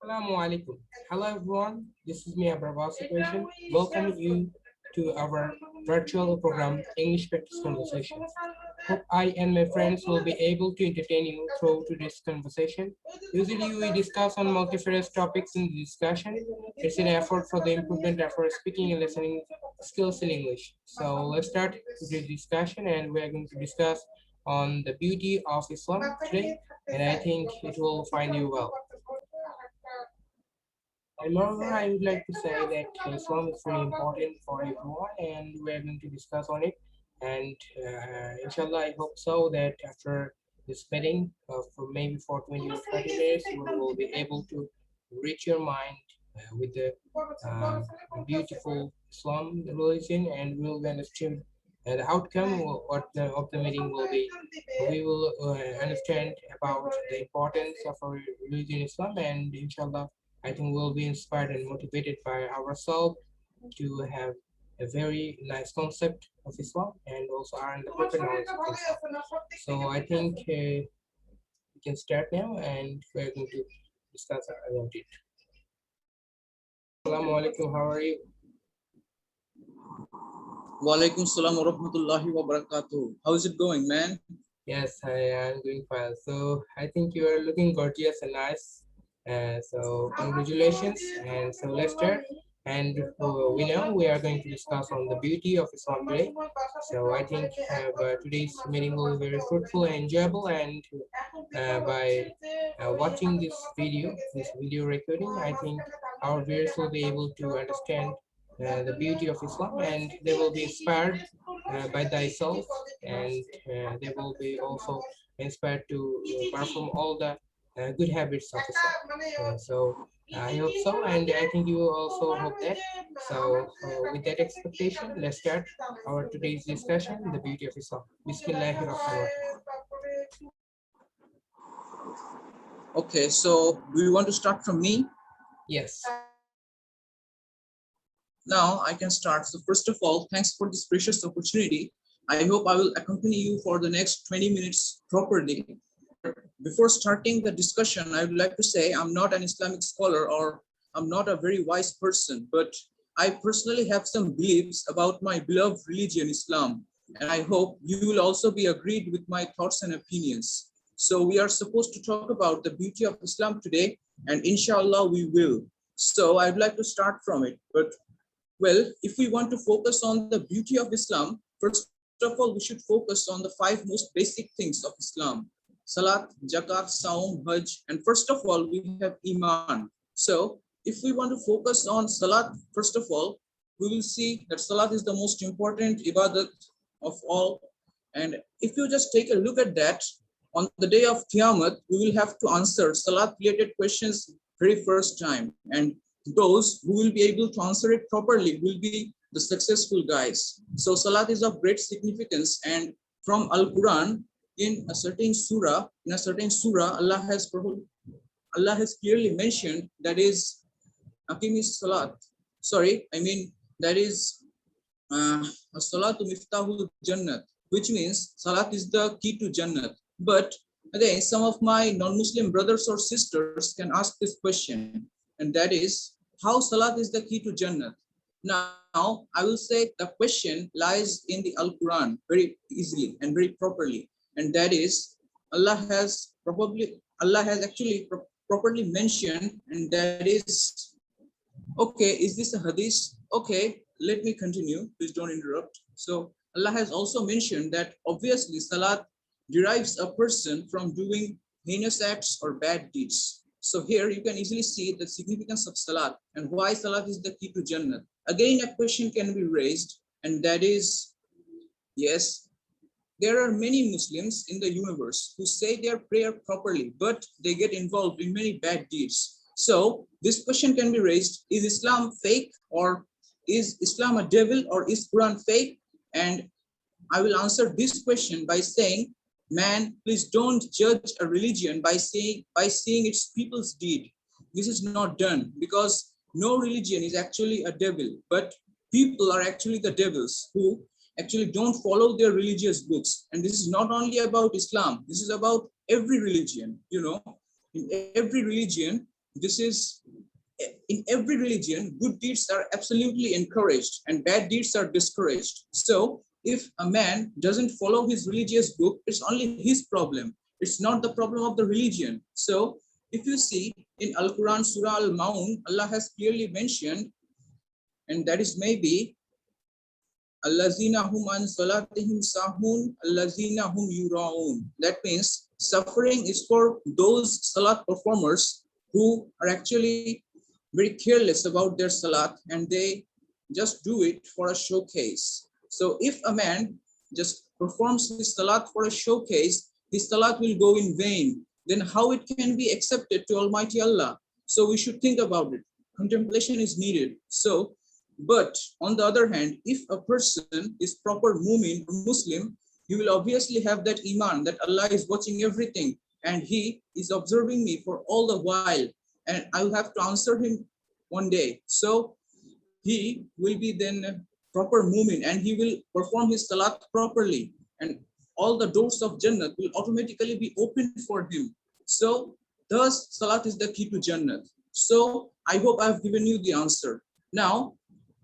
Assalamu alaikum. Hello everyone, this is me Abrabal Situation. Welcome you to our virtual program English Practice Conversations. Hope I and my friends will be able to entertain you through today's conversation. Usually we discuss on multifarious topics in the discussion. It's an effort for the improvement of our speaking and listening skills in English. So let's start today's discussion and we're going to discuss on the beauty of Islam today and I think it will find you well. And moreover, I would like to say that Islam is very important for everyone, and we're going to discuss on it. And inshallah, I hope so that after this meeting, for maybe for 20 or 30 minutes, you will be able to reach your mind with the uh, beautiful Islam religion, and we'll understand the outcome of the meeting will be. We will understand about the importance of our religion, Islam, and inshallah I think we'll be inspired and motivated by ourselves to have a very nice concept of Islam and also earn the proper knowledge of Islam. So I think we can start now and we're going to discuss about it. Assalamu alaikum, how are you? Walaikum salam wa rahmatullahi wa barakatuh. How's it going, man? Yes, I am doing fine. So I think you are looking gorgeous and nice. So congratulations. And so let's start. And we know we are going to discuss on the beauty of Islam today. So I think today's meeting will be very fruitful and enjoyable. And by watching this video recording, I think our viewers will be able to understand the beauty of Islam and they will be inspired by thyself and they will be also inspired to perform all the good habits of Islam. So I hope so, and I think you also hope that. So with that expectation, let's start our today's discussion, the beauty of Islam. Bismillahirrahmanirrahim. Okay, so do you want to start from me? Yes. Now I can start. So first of all, thanks for this precious opportunity. I hope I will accompany you for the next 20 minutes properly. Before starting the discussion, I would like to say I'm not an Islamic scholar or I'm not a very wise person, but I personally have some beliefs about my beloved religion, Islam. And I hope you will also be agreed with my thoughts and opinions. So we are supposed to talk about the beauty of Islam today, and inshallah we will. So I'd like to start from it. But well, if we want to focus on the beauty of Islam, first of all, we should focus on the 5 most basic things of Islam: Salat, Zakat, Saum, Hajj, and first of all, we have Iman. So if we want to focus on Salat, first of all, we will see that Salat is the most important ibadat of all. And if you just take a look at that, on the day of Qiyamah, we will have to answer Salat related questions very first time. And those who will be able to answer it properly will be the successful guys. So Salat is of great significance, and from Al-Quran, in a certain surah, Allah has clearly mentioned that is Aqimis Salat. Sorry, I mean that is Salatu Miftahul Jannat, which means Salat is the key to Jannat. But again, some of my non-Muslim brothers or sisters can ask this question, and that is, how Salat is the key to Jannat? Now, I will say the question lies in the Al-Quran very easily and very properly, and that is, Allah has actually properly mentioned, and that is, okay, is this a hadith? Okay, let me continue. Please don't interrupt. So Allah has also mentioned that obviously Salat derives a person from doing heinous acts or bad deeds. So here you can easily see the significance of Salat and why Salat is the key to Jannah. Again, a question can be raised, and that is, yes, there are many Muslims in the universe who say their prayer properly, but they get involved in many bad deeds. So this question can be raised: is Islam fake, or is Islam a devil, or is Quran fake? And I will answer this question by saying, man, please don't judge a religion by seeing its people's deed. This is not done, because no religion is actually a devil, but people are actually the devils who actually don't follow their religious books. And this is not only about Islam, this is about every religion, you know. In every religion, this is in every religion, good deeds are absolutely encouraged and bad deeds are discouraged. So if a man doesn't follow his religious book, it's only his problem. It's not the problem of the religion. So if you see in Al-Quran, Surah Al-Maun, Allah has clearly mentioned, and that is maybe Allazina hum an salatihim sahun, allazina hum yuraun. That means suffering is for those salat performers who are actually very careless about their salat and they just do it for a showcase. So if a man just performs his salat for a showcase, his salat will go in vain. Then how it can be accepted to Almighty Allah? So we should think about it. Contemplation is needed. So, but on the other hand, if a person is proper mu'min or Muslim, he will obviously have that iman that Allah is watching everything and he is observing me for all the while and I will have to answer him one day. So he will be then proper mu'min and he will perform his salat properly and all the doors of Jannat will automatically be opened for him. So thus salat is the key to Jannat. So I hope I've given you the answer. Now,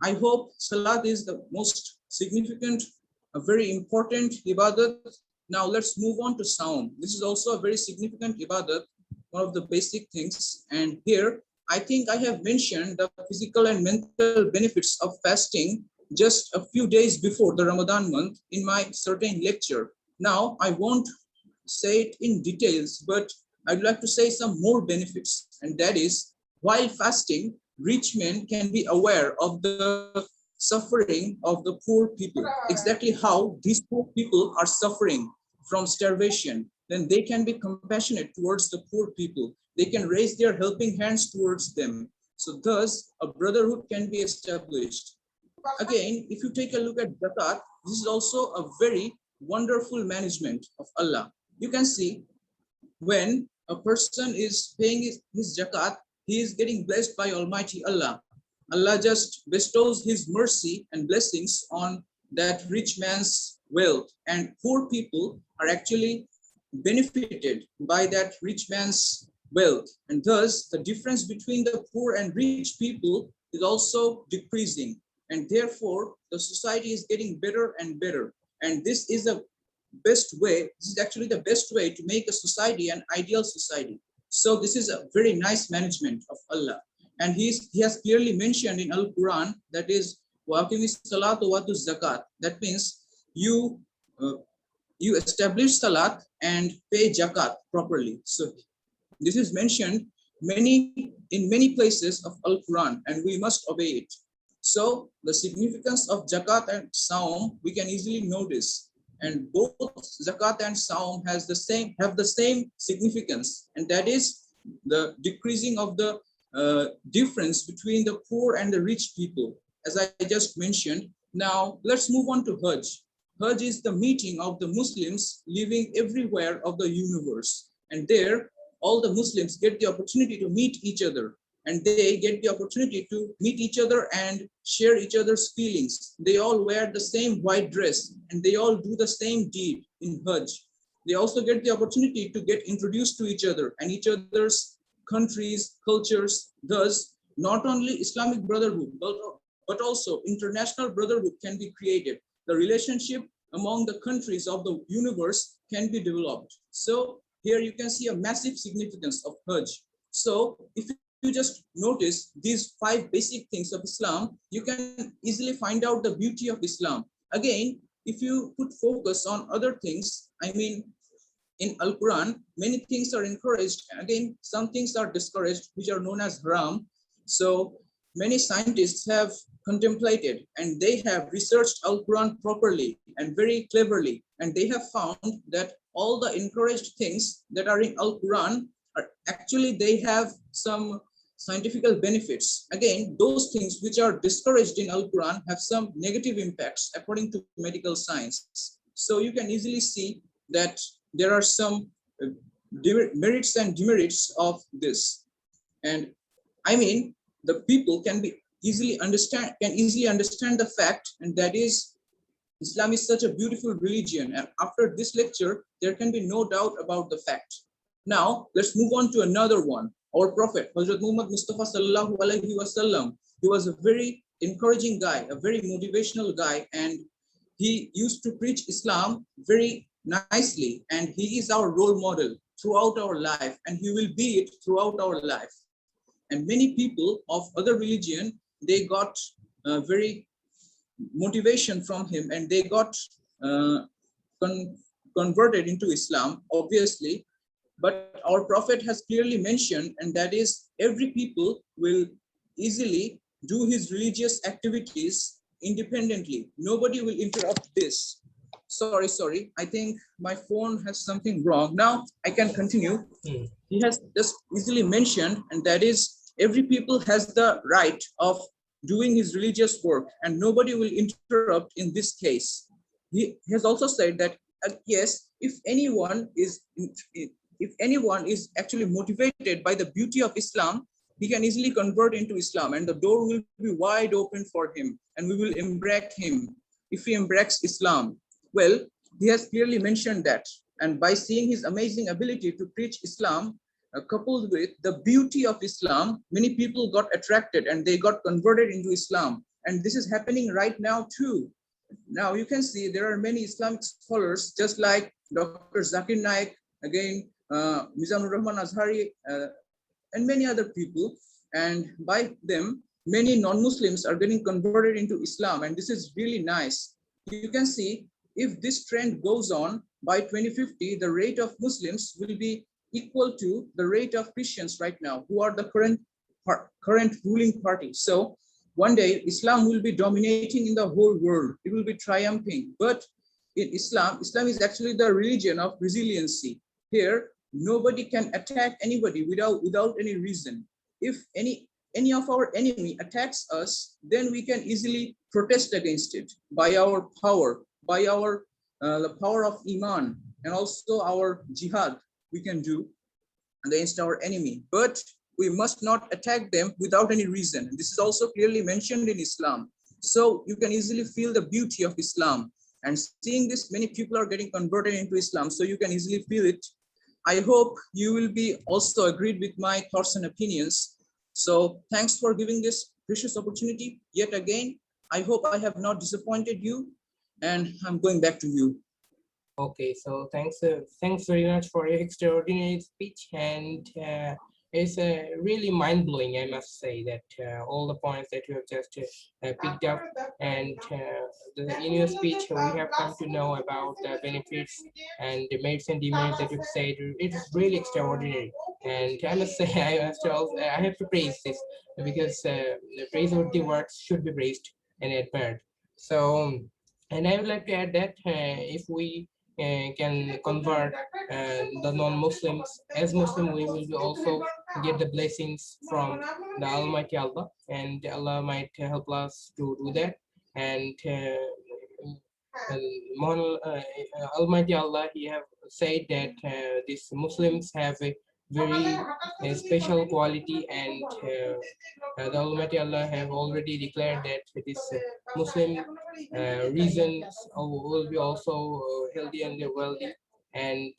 I hope salat is the most significant, a very important ibadat. Now let's move on to saum. This is also a very significant ibadat, one of the basic things. And here, I think I have mentioned the physical and mental benefits of fasting just a few days before the Ramadan month in my certain lecture. Now, I won't say it in details, but I'd like to say some more benefits. And that is, while fasting, rich men can be aware of the suffering of the poor people, exactly how these poor people are suffering from starvation. Then they can be compassionate towards the poor people. They can raise their helping hands towards them. So thus, a brotherhood can be established. Again, if you take a look at zakat, this is also a very wonderful management of Allah. You can see when a person is paying his zakat, he is getting blessed by Almighty Allah. Allah just bestows his mercy and blessings on that rich man's wealth, and poor people are actually benefited by that rich man's wealth. And thus, the difference between the poor and rich people is also decreasing. And therefore, the society is getting better and better. And this is the best way, this is actually the best way to make a society an ideal society. So this is a very nice management of Allah. And he has clearly mentioned in Al-Quran, that is, وَأَقِمِ الصَّلَاةَ وَآتُوا الزَّكَاةَ. That means you establish salat and pay zakat properly. So this is mentioned in many places of Al-Quran, and we must obey it. So the significance of zakat and saum we can easily notice, and both zakat and saum have the same significance, and that is the decreasing of the difference between the poor and the rich people, as I just mentioned. Now let's move on to Hajj. Hajj is the meeting of the Muslims living everywhere of the universe, and there all the Muslims get the opportunity to meet each other, and they get the opportunity to meet each other and share each other's feelings. They all wear the same white dress and they all do the same deed in Hajj. They also get the opportunity to get introduced to each other and each other's countries, cultures. Thus, not only Islamic brotherhood, but also international brotherhood can be created. The relationship among the countries of the universe can be developed. So here you can see a massive significance of Hajj. So if you just notice these 5 basic things of Islam, you can easily find out the beauty of Islam. Again, if you put focus on other things, I mean, in Al-Quran, many things are encouraged. Again, some things are discouraged, which are known as haram. So many scientists have contemplated and they have researched Al-Quran properly and very cleverly. And they have found that all the encouraged things that are in Al-Quran are actually, they have some scientific benefits. Again, those things which are discouraged in Al-Quran have some negative impacts according to medical science. So you can easily see that there are some merits and demerits of this. And I mean, the people can easily understand the fact, and that is, Islam is such a beautiful religion. And after this lecture, there can be no doubt about the fact. Now let's move on to another one. Our Prophet, Hazrat Muhammad Mustafa Sallallahu Alaihi Wasallam, he was a very encouraging guy, a very motivational guy, and he used to preach Islam very nicely, and he is our role model throughout our life, and he will be it throughout our life. And many people of other religion, they got very motivation from him, and they got uh, con- converted into Islam, obviously. But our Prophet has clearly mentioned, and that is every people will easily do his religious activities independently. Nobody will interrupt this. Sorry. I think my phone has something wrong. Now I can continue. Hmm. He has just easily mentioned, and that is every people has the right of doing his religious work, and nobody will interrupt in this case. He has also said that yes, if anyone is actually motivated by the beauty of Islam, he can easily convert into Islam, and the door will be wide open for him, and we will embrace him if he embraces Islam. Well, he has clearly mentioned that, and by seeing his amazing ability to preach Islam, coupled with the beauty of Islam, many people got attracted and they got converted into Islam. And this is happening right now too. Now you can see there are many Islamic scholars, just like Dr. Zakir Naik, again, Mizanur Rahman Azhari, and many other people. And by them, many non-Muslims are getting converted into Islam. And this is really nice. You can see if this trend goes on, by 2050, the rate of Muslims will be equal to the rate of Christians right now, who are the current ruling party. So one day Islam will be dominating in the whole world. It will be triumphing. But in Islam is actually the religion of resiliency. Here, nobody can attack anybody without any reason. If any of our enemy attacks us, then we can easily protest against it by our power, by our the power of Iman, and also our jihad we can do against our enemy. But we must not attack them without any reason. This is also clearly mentioned in Islam. So you can easily feel the beauty of Islam. And seeing this, many people are getting converted into Islam. So you can easily feel it. I hope you will be also agreed with my thoughts and opinions. So thanks for giving this precious opportunity yet again. I hope I have not disappointed you, and I'm going back to you. Okay, so thanks very much for your extraordinary speech, and it's really mind-blowing, I must say, that all the points that you have just picked up, and in your speech we have come to know about the benefits and the merits and demerits that you've said. It's really extraordinary, and I must say I have to praise this, because the praiseworthy works should be praised and admired. So, and I would like to add that if we can convert the non-Muslims as Muslim, we will also get the blessings from the Almighty Allah, and Allah might help us to do that. And Almighty Allah, He have said that these Muslims have a very special quality, and the Almighty Allah have already declared that this Muslim regions will be also healthy and wealthy. And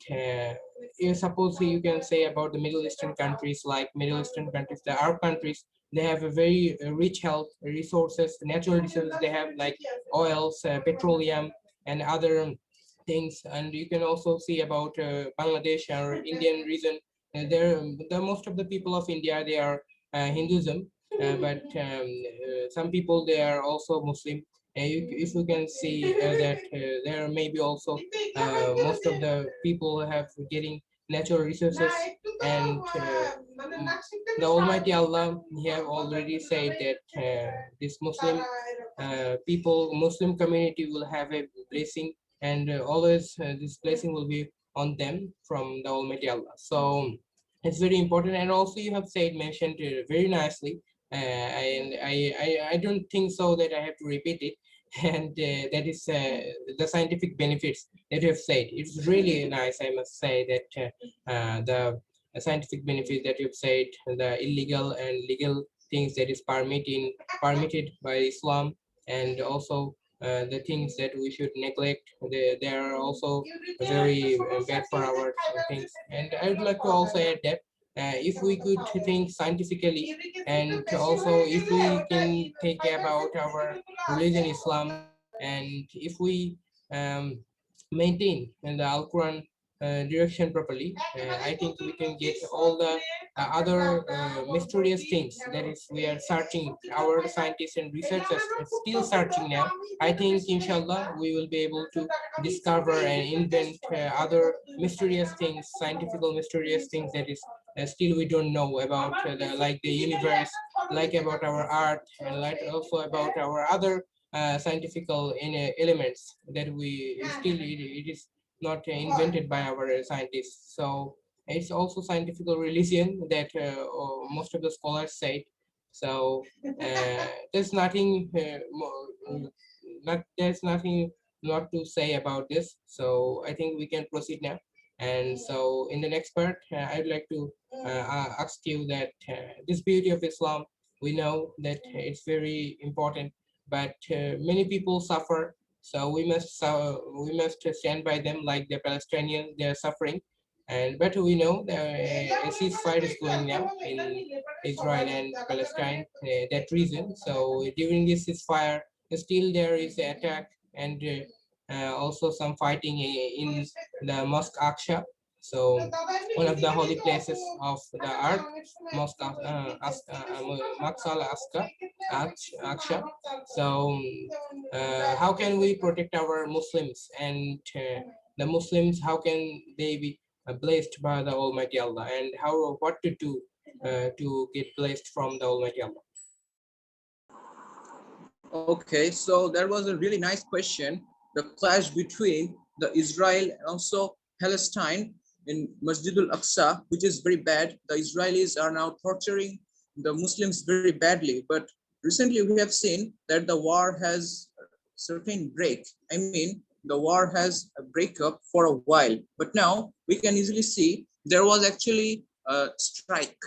suppose you can say about the Middle Eastern countries, like Middle Eastern countries, the Arab countries, they have a very rich health resources, natural resources. They have like oils, petroleum, and other things. And you can also see about Bangladesh or Indian region. The most of the people of India, they are Hinduism, but some people, they are also Muslim. If you can see that there may be also most of the people have getting natural resources, and the Almighty Allah, He have already said that this Muslim community will have a blessing, and always this blessing will be on them from the Almighty Allah. So it's very important, and also you have mentioned very nicely, and I don't think so that I have to repeat it, and that is the scientific benefits that you have said. It's really nice, I must say, that the scientific benefits that you've said, the illegal and legal things that is permitted by Islam, and also the things that we should neglect. They are also very bad for our things. And I would like to also add that if we could think scientifically, and also if we can think about our religion Islam, and if we maintain in the Al Quran direction properly, I think we can get all the other mysterious things that is we are searching. Our scientists and researchers are still searching now. I think, inshallah, we will be able to discover and invent other mysterious things, scientific mysterious things that is still we don't know about, like the universe, like about our art, and like also about our other scientific elements that we still it is not invented by our scientists. So it's also scientific religion that most of the scholars say. So there's nothing there's nothing not to say about this. So I think we can proceed now. And so in the next part, I'd like to ask you that this beauty of Islam, we know that it's very important, but many people suffer. So we must stand by them, like the Palestinians. They are suffering, and but we know a ceasefire is going now in Israel and Palestine. That reason. So during this ceasefire, still there is attack, and also some fighting in the Mosque Aqsa. So one of the holy places of the earth, Mosque Aqsa, Aqsa. So how can we protect our Muslims, and the Muslims, how can they be blessed by the Almighty Allah, and how what to do to get blessed from the Almighty Allah? Okay, so that was a really nice question. The clash between the Israel and also Palestine in Masjidul Aqsa, which is very bad. The Israelis are now torturing the Muslims very badly. But recently we have seen that the war has a certain break. I mean, the war has a breakup for a while. But now we can easily see there was actually a strike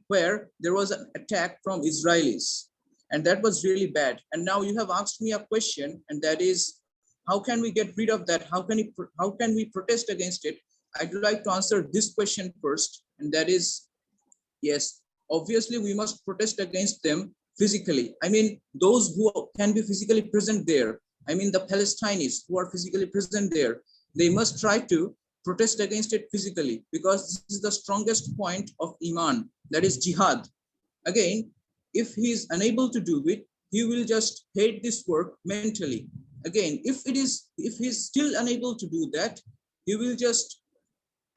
where there was an attack from Israelis, and that was really bad. And now you have asked me a question, and that is, how can we get rid of that? How can we protest against it? I'd like to answer this question first, and that is, yes, obviously we must protest against them physically. I mean, those who can be physically present there. I mean, the Palestinians who are physically present there, they must try to protest against it physically, because this is the strongest point of Iman, that is jihad. Again, if he is unable to do it, he will just hate this work mentally. Again, if he is still unable to do that, he will just,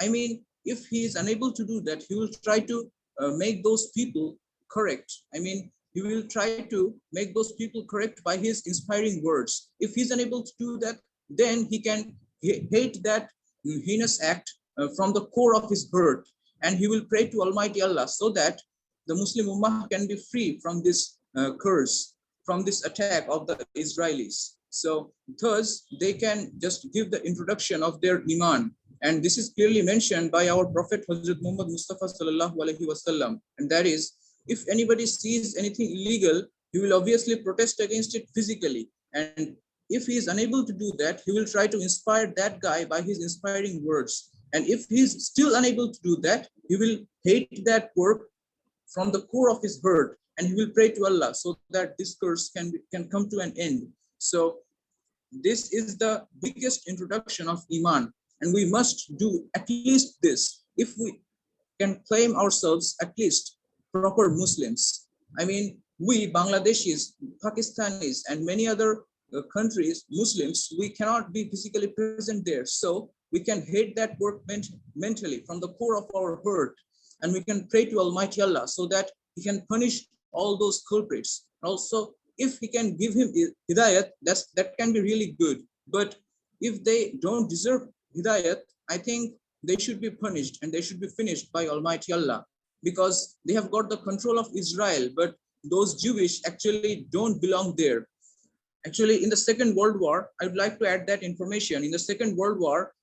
I mean, if he is unable to do that, he will try to make those people correct. I mean, he will try to make those people correct by his inspiring words. If he's unable to do that, then he can hate that heinous act from the core of his heart, and he will pray to Almighty Allah so that the Muslim Ummah can be free from this curse, from this attack of the Israelis. So thus they can just give the introduction of their Iman. And this is clearly mentioned by our Prophet Hazrat Muhammad Mustafa sallallahu alaihi wasallam. And that is, if anybody sees anything illegal, he will obviously protest against it physically. And if he is unable to do that, he will try to inspire that guy by his inspiring words. And if he is still unable to do that, he will hate that work from the core of his heart, and he will pray to Allah so that this curse can come to an end. So this is the biggest introduction of Iman, and we must do at least this if we can claim ourselves at least proper Muslims. I mean, we Bangladeshis, Pakistanis, and many other countries, Muslims, we cannot be physically present there. So we can hate that work mentally from the core of our heart, and we can pray to Almighty Allah so that he can punish all those culprits. Also, if he can give him hidayat, that can be really good. But if they don't deserve hidayat, I think they should be punished and they should be finished by Almighty Allah, because they have got the control of Israel, but those Jewish actually don't belong there. Actually, in the Second World War, I would like to add that information. In the Second World War,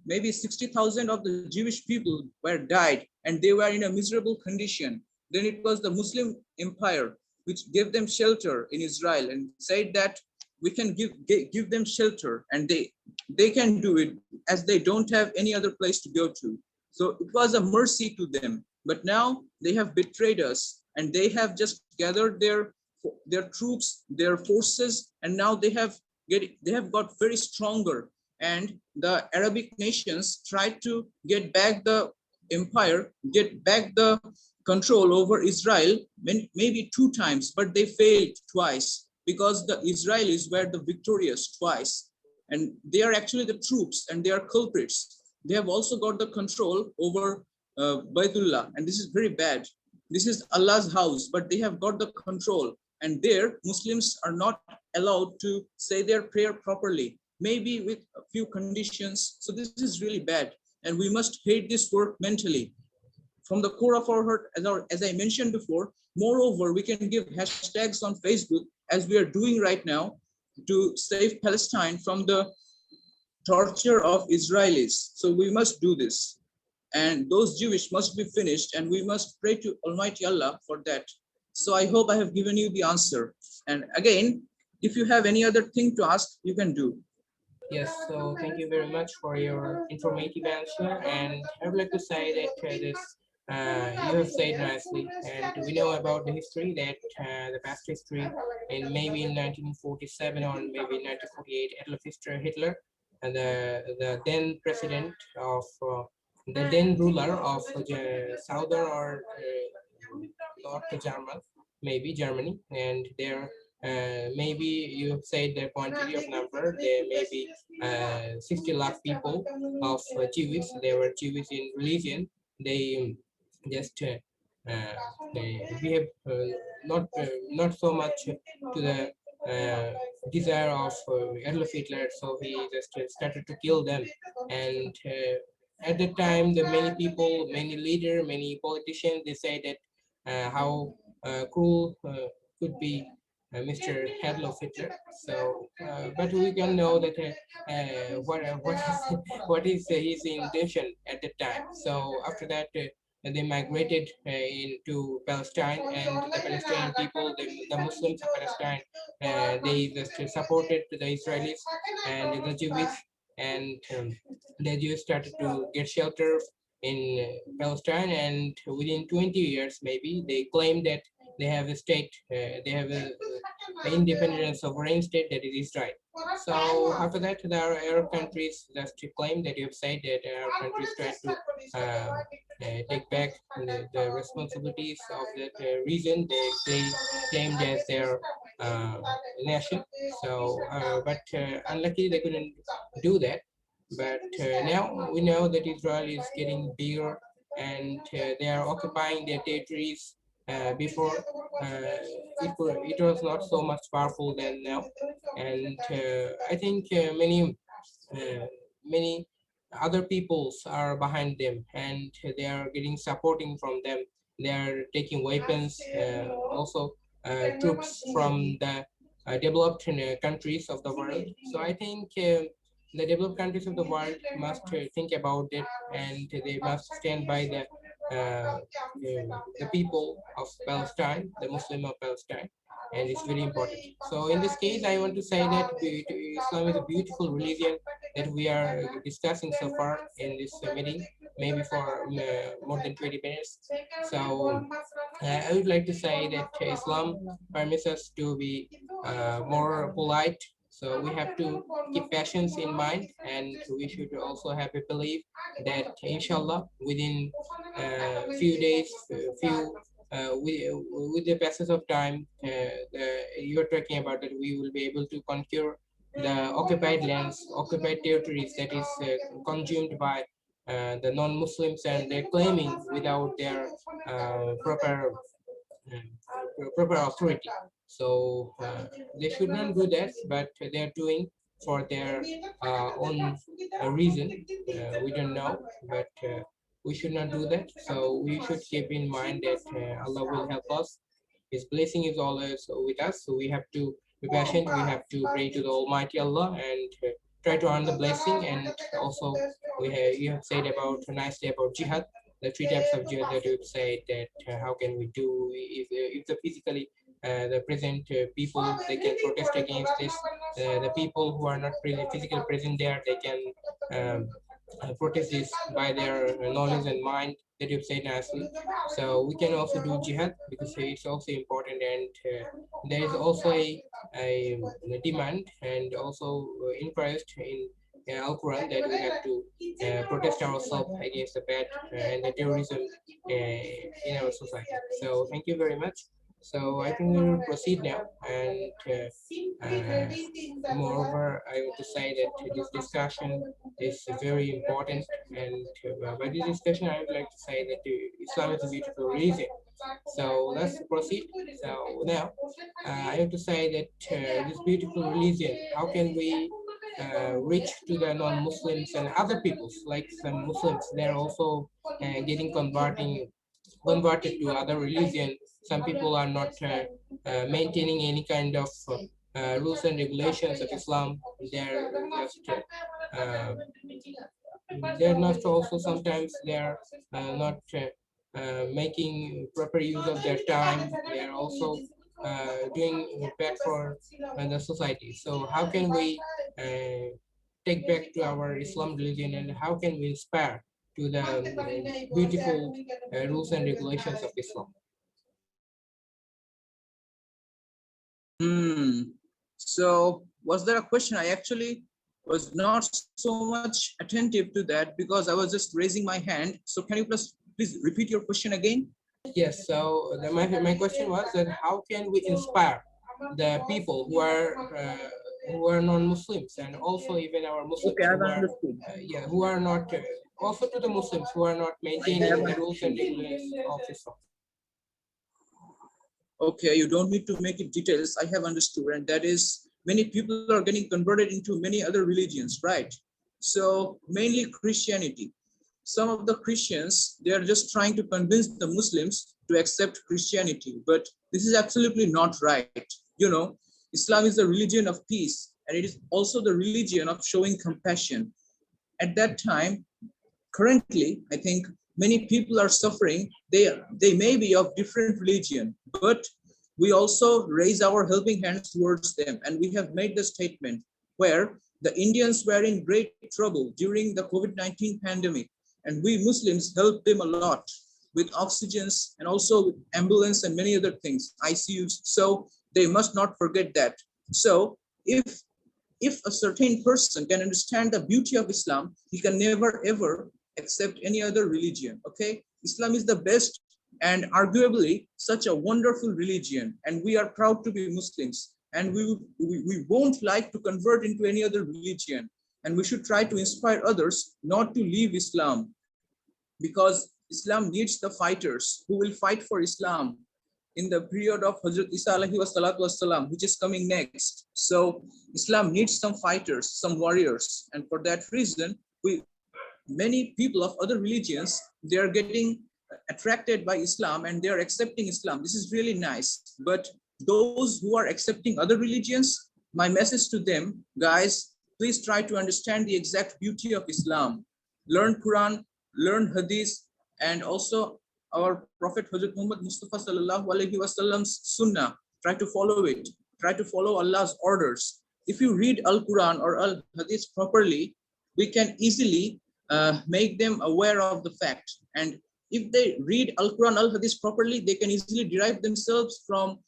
maybe 60,000 of the Jewish people were died, and they were in a miserable condition. Then it was the Muslim Empire which gave them shelter in Israel and said that we can give them shelter, and they can do it, as they don't have any other place to go to. So it was a mercy to them. But now they have betrayed us, and they have just gathered their troops, their forces, and now they have got very stronger. And the Arabic nations tried to get back the empire, get back the control over Israel, maybe two times, but they failed twice, because the Israelis were the victorious twice, and they are actually the troops, and they are culprits. They have also got the control over Baitullah, and this is very bad. This is Allah's house, but they have got the control, and there Muslims are not allowed to say their prayer properly, maybe with a few conditions. So this is really bad, and we must hate this work mentally from the core of our heart, as I mentioned before. Moreover, we can give hashtags on Facebook, as we are doing right now, to save Palestine from the torture of Israelis. So we must do this. And those Jewish must be finished, and we must pray to Almighty Allah for that. So I hope I have given you the answer. And again, if you have any other thing to ask, you can do. Yes, so thank you very much for your informative answer. And I would like to say that you have said nicely, and we know about the history that the past history, in maybe in 1947 or maybe 1948, Hitler, and the then president of the then ruler of southern or North German, maybe Germany, and there maybe you have said the quantity of number, there may be 60 lakh people of Jewish. They were Jewish in religion. They just we have not so much to the desire of Adolf Hitler, so he just started to kill them. And at the time, the many people, many leader, many politicians, they say that how cruel could be Mr. Adolf Hitler. So, but we can know that what is his intention at the time. So after that, they migrated into Palestine, and the Palestinian people, the Muslims of Palestine, they just supported the Israelis and the Jews, and the Jews started to get shelter in Palestine, and within 20 years, maybe they claim that they have a state, they have a independent and sovereign state, that is Israel. So after that, the Arab countries just claim that you have said that Arab countries try to take back the responsibilities of that region they claimed as their uh, nation. So, but unluckily they couldn't do that. But now we know that Israel is getting bigger, and they are occupying their territories. Before it was not so much powerful than now, and I think uh, many other peoples are behind them, and they are getting supporting from them. They are taking weapons, also troops from the developed countries of the world. So I think the developed countries of the world must think about it, and they must stand by the people of Palestine, the Muslim of Palestine, and it's very important. So in this case, I want to say that Islam is a beautiful religion that we are discussing so far in this meeting, maybe for more than 20 minutes. So I would like to say that Islam permits us to be more polite. So we have to keep passions in mind, and we should also have a belief that, inshallah, within a few days, with the passage of time, you're talking about that we will be able to conquer the occupied lands, occupied territories that is consumed by the non-Muslims, and they're claiming without their proper authority. So they should not do that, but they are doing for their own reason. We don't know, but we should not do that. So we should keep in mind that Allah will help us. His blessing is always with us. So we have to be patient. We have to pray to the Almighty Allah, and try to earn the blessing. And also, you have said about nicely about jihad, the three types of jihad that you've said, that how can we do if the physically the present people, they can protest against this. The people who are not really physically present there, they can um, protest this by their knowledge and mind that you've said nicely. So we can also do jihad because it's also important, and there is also a demand and also interest in Al-Quran that we have to protest ourselves against the bad and the terrorism in our society. So thank you very much. So I think we will proceed now, and moreover, I want to say that this discussion is very important. And by this discussion, I would like to say that Islam is a beautiful religion. So let's proceed. So now, I have to say that this beautiful religion, how can we reach to the non-Muslims and other peoples, like some Muslims, they're also getting converted to other religion. Some people are not maintaining any kind of rules and regulations of Islam. They're just they're not also sometimes they're not making proper use of their time. They're also doing bad for the society. So how can we take back to our Islam religion, and how can we inspire to the beautiful rules and regulations of Islam? So was there a question? I actually was not so much attentive to that because I was just raising my hand. So can you please repeat your question again? Yes, so my question was that how can we inspire the people who are non-Muslims, and also even our Muslims Okay, I've who are understood. yeah, who are not also to the Muslims who are not I maintaining have the rules and understood. regulations of Islam. Okay, you don't need to make it details. I have understood, and that is many people are getting converted into many other religions, right? So mainly Christianity. Some of the Christians, they are just trying to convince the Muslims to accept Christianity, but this is absolutely not right. You know, Islam is the religion of peace, and it is also the religion of showing compassion. At that time, currently, I think many people are suffering. They may be of different religion, but we also raise our helping hands towards them. And we have made the statement where the Indians were in great trouble during the COVID-19 pandemic. And we Muslims helped them a lot with oxygens and also with ambulance and many other things, ICUs. So they must not forget that. So if a certain person can understand the beauty of Islam, he can never ever accept any other religion. Okay, Islam is the best and arguably such a wonderful religion, and we are proud to be Muslims. And we won't like to convert into any other religion, and we should try to inspire others not to leave Islam, because Islam needs the fighters who will fight for Islam in the period of Hazrat Isa alaihi wasallam, which is coming next. So Islam needs some fighters, some warriors, and for that reason, many people of other religions, they are getting attracted by Islam and they are accepting Islam. This is really nice. But those who are accepting other religions, my message to them, guys, please try to understand the exact beauty of Islam. Learn Quran, learn Hadith, and also our Prophet Hazrat Muhammad Mustafa sallallahu alaihi wasallam's Sunnah. Try to follow it. Try to follow Allah's orders. If you read Al Quran or Al Hadith properly, we can easily make them aware of the fact. And if they read Al Quran, Al Hadith properly, they can easily derive themselves from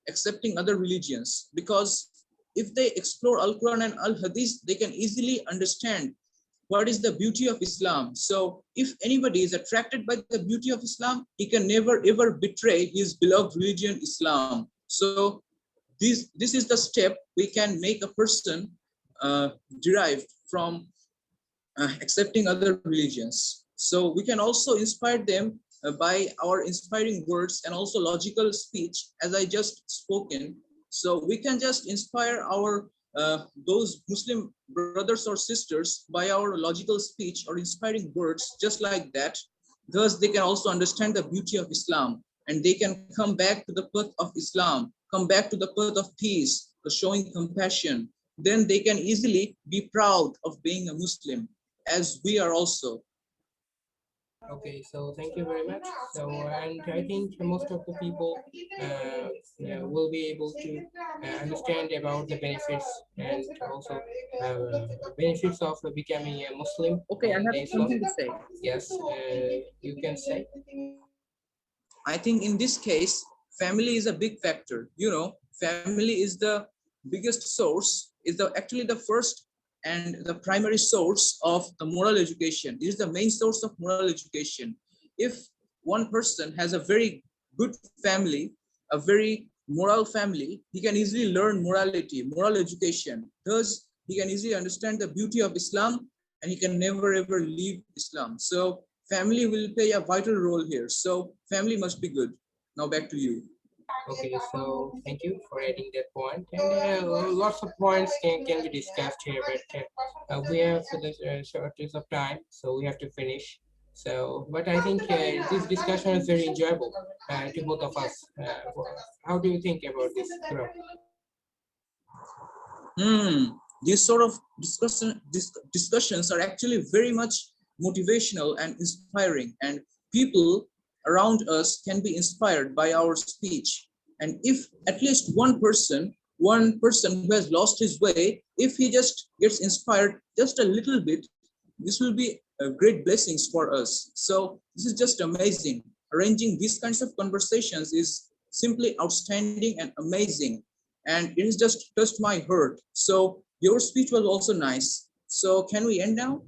accepting other religions. Because if they explore Al Quran and Al Hadith, they can easily understand what is the beauty of Islam. So if anybody is attracted by the beauty of Islam, he can never ever betray his beloved religion, Islam. So this is the step we can make a person derived from accepting other religions. So we can also inspire them by our inspiring words and also logical speech, as I just spoken. So we can just inspire our those Muslim brothers or sisters by our logical speech or inspiring words, just like that. Thus, they can also understand the beauty of Islam, and they can come back to the path of Islam, come back to the path of peace, showing compassion. Then they can easily be proud of being a Muslim, as we are also. Okay, so thank you very much. So, and I think most of the people yeah, will be able to understand about the benefits and also benefits of becoming a Muslim Okay, I in have Islam. something to say. Yes, you can say. I think in this case, family is a big factor. You know, family is the biggest source, is the actually the first and the primary source of the moral education. It is the main source of moral education. If one person has a very good family, a very moral family, he can easily learn morality, moral education. Thus, he can easily understand the beauty of Islam and he can never ever leave Islam. So family will play a vital role here. So family must be good. Now back to you. Okay, so thank you for adding that point. And lots of points can be discussed here, but we have the shortage of time, so we have to finish. So, but I think this discussion is very enjoyable to both of us. How do you think about this, Gaurav? These sort of discussions are actually very much motivational and inspiring, and people around us can be inspired by our speech. And if at least one person who has lost his way, if he just gets inspired just a little bit, this will be great blessings for us. So this is just amazing. Arranging these kinds of conversations is simply outstanding and amazing, and it has just touched my heart. So your speech was also nice. So can we end now?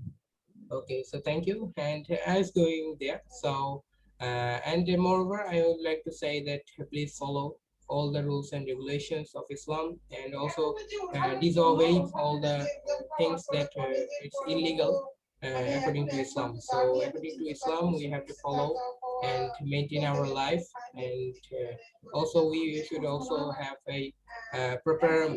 Okay, so thank you. And as going there, so and moreover, I would like to say that please follow all the rules and regulations of Islam, and also disobey all the things that it's illegal according to Islam. So according to Islam, we have to follow and maintain our life, and also we should also have a proper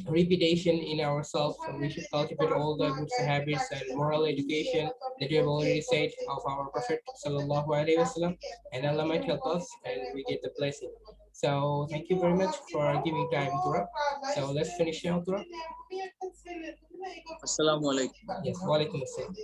reputation in ourselves. We should cultivate all the good habits and moral education that we have already said of our Prophet Sallallahu Alaihi Wasallam, and Allah might help us and we get the blessing. So thank you very much for giving time, Tura. So let's finish now, Tura. Assalamu alaikum. Yes, walaikum assalam.